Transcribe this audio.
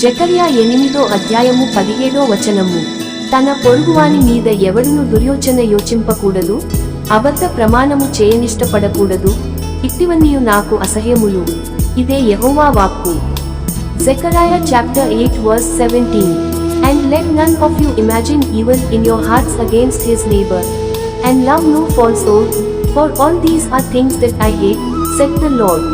జెకర్యా 8వ అధ్యాయము 17వ వచనము. తన పొరుగువాని మీద ఎవడును దుర్యోచన యోచింపకూడదు, అబద్ధ ప్రమాణము చేయనిష్టపడకూడదు, ఇట్టివన్నీయు నాకు అసహ్యములు. ఇదే యెహోవా వాక్కు. Zechariah chapter 8 verse 17. And let none of you imagine evil in your hearts against his neighbor, and love no falsehood, for all these are things that I hate, said the Lord.